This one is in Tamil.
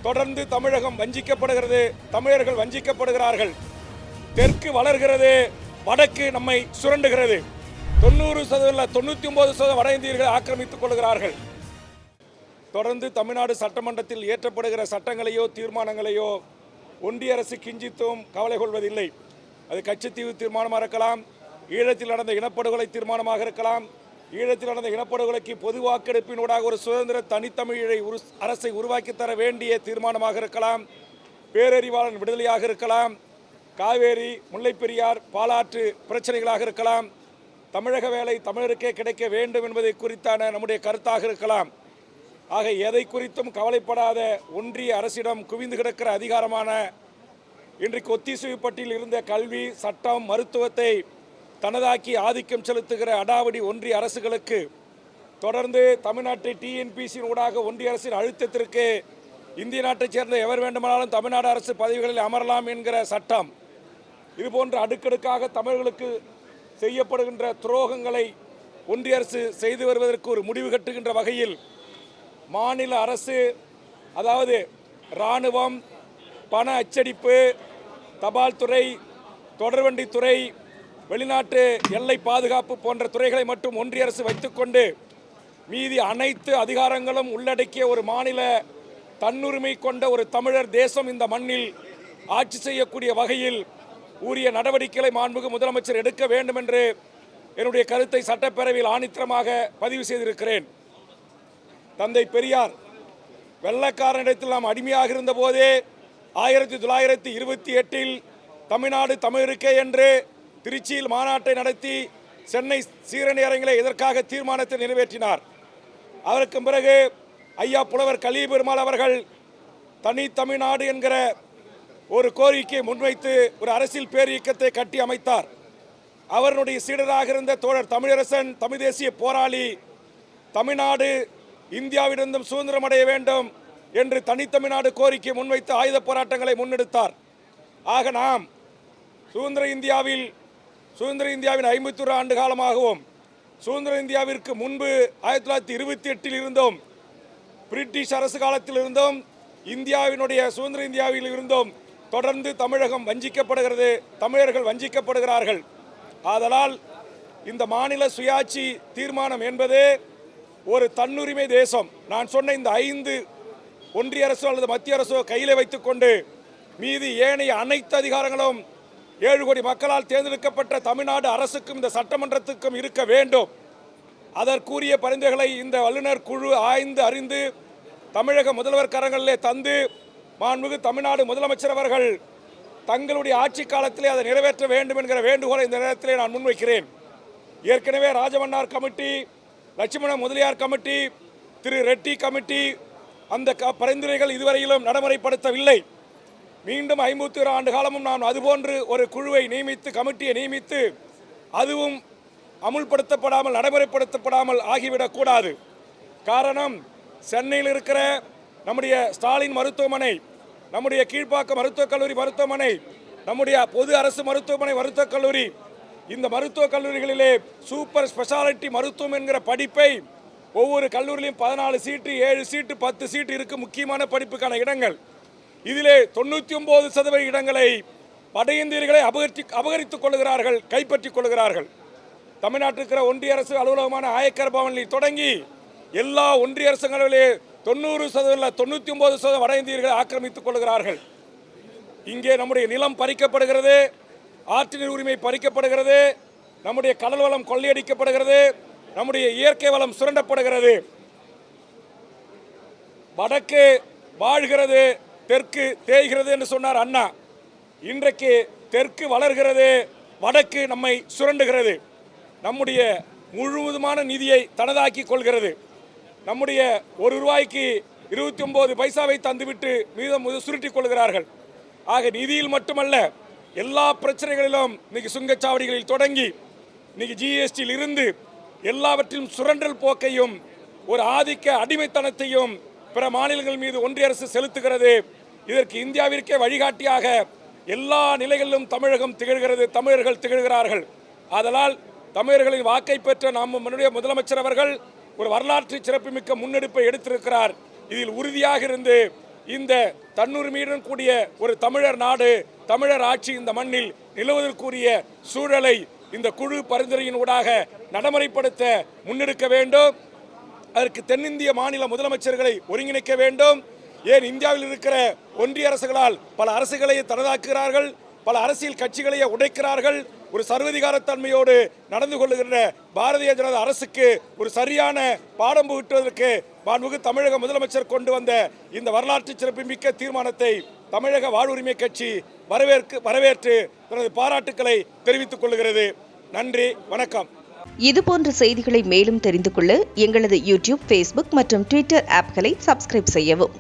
தொடர்ந்து தமிழகம் வஞ்சிக்கப்படுகிறது, தமிழர்கள் வஞ்சிக்கப்படுகிறார்கள். தெற்கு வளர்கிறது, வடக்கு நம்மை சுரண்டுகிறது. 90% 99% வட இந்தியர்களை ஆக்கிரமித்துக் கொள்கிறார்கள். தொடர்ந்து தமிழ்நாடு சட்டமன்றத்தில் இயற்றப்படுகிற சட்டங்களையோ தீர்மானங்களையோ ஒன்றிய அரசு கிஞ்சித்தும் கவலை கொள்வதில்லை. அது கட்சித்தீவு தீர்மானமாக இருக்கலாம், ஈழத்தில் நடந்த இனப்படுகொலை தீர்மானமாக இருக்கலாம், ஈழத்தில் நடந்த இனப்படுகொலைக்கு பொது வாக்கெடுப்பினூடாக ஒரு சுதந்திர தனித்தமிழை அரசை உருவாக்கி தர வேண்டிய தீர்மானமாக இருக்கலாம், பேரறிவாளன் விடுதலையாக இருக்கலாம், காவேரி முல்லைப்பெரியார் பாலாற்று பிரச்சனைகளாக இருக்கலாம், தமிழக வேலை தமிழருக்கே கிடைக்க வேண்டும் என்பதை குறித்தான நம்முடைய கருத்தாக இருக்கலாம். ஆக எதை குறித்தும் கவலைப்படாத ஒன்றிய அரசிடம் குவிந்து கிடக்கிற அதிகாரமான இன்றைக்கு ஒத்திசைவு பட்டியலில் இருந்த கல்வி, சட்டம், மருத்துவத்தை தனதாக்கி ஆதிக்கம் செலுத்துகிற அடாவடி ஒன்றிய அரசுகளுக்கு தொடர்ந்து தமிழ்நாட்டை டிஎன்பிசியின் ஊடாக ஒன்றிய அரசின் அழுத்தத்திற்கு இந்திய நாட்டைச் சேர்ந்த எவர் வேண்டுமானாலும் தமிழ்நாடு அரசு பதவிகளில் அமரலாம் என்கிற சட்டம், இதுபோன்ற அடுக்கடுக்காக தமிழர்களுக்கு செய்யப்படுகின்ற துரோகங்களை ஒன்றிய அரசு செய்து வருவதற்கு ஒரு முடிவு கட்டுகின்ற வகையில் மாநில அரசு, அதாவது இராணுவம், பண அச்சடிப்பு, தபால் துறை, தொடர்வண்டித்துறை, வெளிநாட்டு எல்லை பாதுகாப்பு போன்ற துறைகளை மட்டும் ஒன்றிய அரசு வைத்துக்கொண்டு மீதி அனைத்து அதிகாரங்களும் உள்ளடக்கிய ஒரு மாநில தன்னுரிமை கொண்ட ஒரு தமிழர் தேசம் இந்த மண்ணில் ஆட்சி செய்யக்கூடிய வகையில் உரிய நடவடிக்கைகளை மாண்புமிகு முதலமைச்சர் எடுக்க வேண்டும் என்று என்னுடைய கருத்தை சட்டப்பேரவையில் ஆணித்தரமாக பதிவு செய்திருக்கிறேன். தந்தை பெரியார் வெள்ளக்காரனிடத்தில் நாம் அடிமையாக இருந்த போதே 1928 தமிழ்நாடு தமிழருக்கே என்று திருச்சியில் மாநாட்டை நடத்தி சென்னை சீரணி அரங்கிலே இதற்காக தீர்மானத்தை நிறைவேற்றினார். அதற்கு பிறகு ஐயா புலவர் கலீ பெருமாள் அவர்கள் தனி தமிழ்நாடு என்கிற ஒரு கோரிக்கையை முன்வைத்து ஒரு அரசியல் பேரியக்கத்தை கட்டி அமைத்தார். அவருடைய சீடராக இருந்த தோழர் தமிழரசன், தமிழ் தேசிய போராளி, தமிழ்நாடு இந்தியாவிலிருந்தும் சுதந்திரம் அடைய வேண்டும் என்று தனித்தமிழ்நாடு கோரிக்கை முன்வைத்து ஆயுத போராட்டங்களை முன்னெடுத்தார். ஆக நாம் சுதந்திர இந்தியாவின் 51 ஆண்டு காலமாகவும் சுதந்திர இந்தியாவிற்கு முன்பு 1928 இருந்தோம், பிரிட்டிஷ் அரசு காலத்தில் இருந்தோம், இந்தியாவினுடைய சுதந்திர இந்தியாவில் இருந்தோம் தொடர்ந்து தமிழகம் வஞ்சிக்கப்படுகிறது, தமிழர்கள் வஞ்சிக்கப்படுகிறார்கள். ஆதலால் இந்த மாநில சுயாட்சி தீர்மானம் என்பது ஒரு தன்னுரிமை தேசம். நான் சொன்ன இந்த 5 ஒன்றிய அரசோ அல்லது மத்திய அரசோ கையில் வைத்துக்கொண்டு மீதி ஏனைய அனைத்து அதிகாரங்களும் 7 கோடி மக்களால் தேர்ந்தெடுக்கப்பட்ட தமிழ்நாடு அரசுக்கும் இந்த சட்டமன்றத்துக்கும் இருக்க வேண்டும். அதற்குரிய பரிந்துரைகளை இந்த வல்லுநர் குழு ஆய்ந்து அறிந்து தமிழக முதல்வர் கரங்களிலே தந்து மாண்புமிகு தமிழ்நாடு முதலமைச்சர் அவர்கள் தங்களுடைய ஆட்சி காலத்திலே அதை நிறைவேற்ற வேண்டும் என்கிற வேண்டுகோளை இந்த நேரத்திலே நான் முன்வைக்கிறேன். ஏற்கனவே ராஜமன்னார் கமிட்டி, லட்சுமண முதலியார் கமிட்டி, திரு ரெட்டி கமிட்டி அந்த பரிந்துரைகள் இதுவரையிலும் நடைமுறைப்படுத்தவில்லை. மீண்டும் 51 ஆண்டு காலமும் நாம் அதுபோன்று ஒரு குழுவை நியமித்து, கமிட்டியை நியமித்து அதுவும் அமுல்படுத்தப்படாமல் நடைமுறைப்படுத்தப்படாமல் ஆகிவிடக்கூடாது. காரணம், சென்னையில் இருக்கிற நம்முடைய ஸ்டாலின் மருத்துவமனை, நம்முடைய கீழ்ப்பாக்கம் மருத்துவக் கல்லூரி மருத்துவமனை, நம்முடைய பொது அரசு மருத்துவமனை மருத்துவக் கல்லூரி, இந்த மருத்துவக் கல்லூரிகளிலே சூப்பர் ஸ்பெஷாலிட்டி மருத்துவம் என்கிற படிப்பை ஒவ்வொரு கல்லூரியிலும் 14 சீட்டு, 7 சீட்டு, 10 சீட்டு இருக்கு முக்கியமான படிப்புக்கான இடங்கள். இதிலே 99% இடங்களை வட இந்தியர்களை அபகரித்துக் கொள்கிறார்கள், கைப்பற்றிக் கொள்கிறார்கள். தமிழ்நாட்டில் இருக்கிற ஒன்றிய அரசு அலுவலகமான ஆயக்கர் பவனில் தொடங்கி எல்லா ஒன்றிய அரசுகளிலே 90% 99% வட இந்தியர்களை ஆக்கிரமித்துக் கொள்கிறார்கள். இங்கே நம்முடைய நிலம் பறிக்கப்படுகிறது, ஆற்றின் உரிமை பறிக்கப்படுகிறது, நம்முடைய கடல் வளம் கொள்ளையடிக்கப்படுகிறது, நம்முடைய இயற்கை வளம் சுரண்டப்படுகிறது. வடக்கு வாழ்கிறது, தெற்கு தேய்கிறது என்று சொன்னார் அண்ணா. இன்றைக்கு தெற்கு வளர்கிறது, வடக்கு நம்மை சுரண்டுகிறது. நம்முடைய முழுவதுமான நிதியை தனதாக்கி கொள்கிறது. நம்முடைய ₹1 29 பைசாவை தந்துவிட்டு மீதம் சுருட்டிக் கொள்கிறார்கள். ஆக நிதியில் மட்டுமல்ல, எல்லா பிரச்சனைகளிலும் இன்னைக்கு சுங்கச்சாவடிகளில் தொடங்கி இன்னைக்கு ஜிஎஸ்டியில் இருந்து எல்லாவற்றிலும் சுரண்டல் போக்கையும் ஒரு ஆதிக்க அடிமைத்தனத்தையும் பிற மாநிலங்கள் மீது ஒன்றிய அரசு செலுத்துகிறது. இதற்கு இந்தியாவிற்கே வழிகாட்டியாக எல்லா நிலைகளிலும் தமிழகம் திகழ்கிறது, தமிழர்கள் திகழ்கிறார்கள். ஆதலால் தமிழர்களின் வாக்கை பெற்ற நம்முடைய முதலமைச்சர் அவர்கள் ஒரு வரலாற்று சிறப்புமிக்க முன்னெடுப்பை எடுத்திருக்கிறார். இதில் உறுதியாக இருந்து இந்த தன்னுரிமையுடன் கூடிய ஒரு தமிழர் நாடு, தமிழர் ஆட்சி இந்த மண்ணில் நிலவுவதற்குரிய சூழலை இந்த குழு பரிந்துரையின் ஊடாக நடைமுறைப்படுத்த முன்னெடுக்க வேண்டும். அதற்கு தென்னிந்திய மாநில முதலமைச்சர்களை ஒருங்கிணைக்க வேண்டும். ஏன் இந்தியாவில் இருக்கிற ஒன்றிய அரசுகளால் பல அரசுகளை தனதாக்குகிறார்கள், பல அரசியல் கட்சிகளையே உடைக்கிறார்கள். ஒரு சர்வதிகாரத்தன்மையோடு நடந்து கொள்ளுகின்ற பாரதிய ஜனதா அரசுக்கு ஒரு சரியான பாடம் புகட்டுவதற்கு மாண்புமிகு தமிழக முதலமைச்சர் கொண்டு வந்த இந்த வரலாற்று சிறப்புமிக்க தீர்மானத்தை தமிழக வாழ்வுரிமை கட்சி வரவேற்று தனது பாராட்டுக்களை தெரிவித்துக் கொள்கிறது. நன்றி, வணக்கம். இதுபோன்ற செய்திகளை மேலும் தெரிந்து கொள்ள எங்களது யூடியூப், ஃபேஸ்புக் மற்றும் ட்விட்டர் ஆப்களை சப்ஸ்கிரைப் செய்யவும்.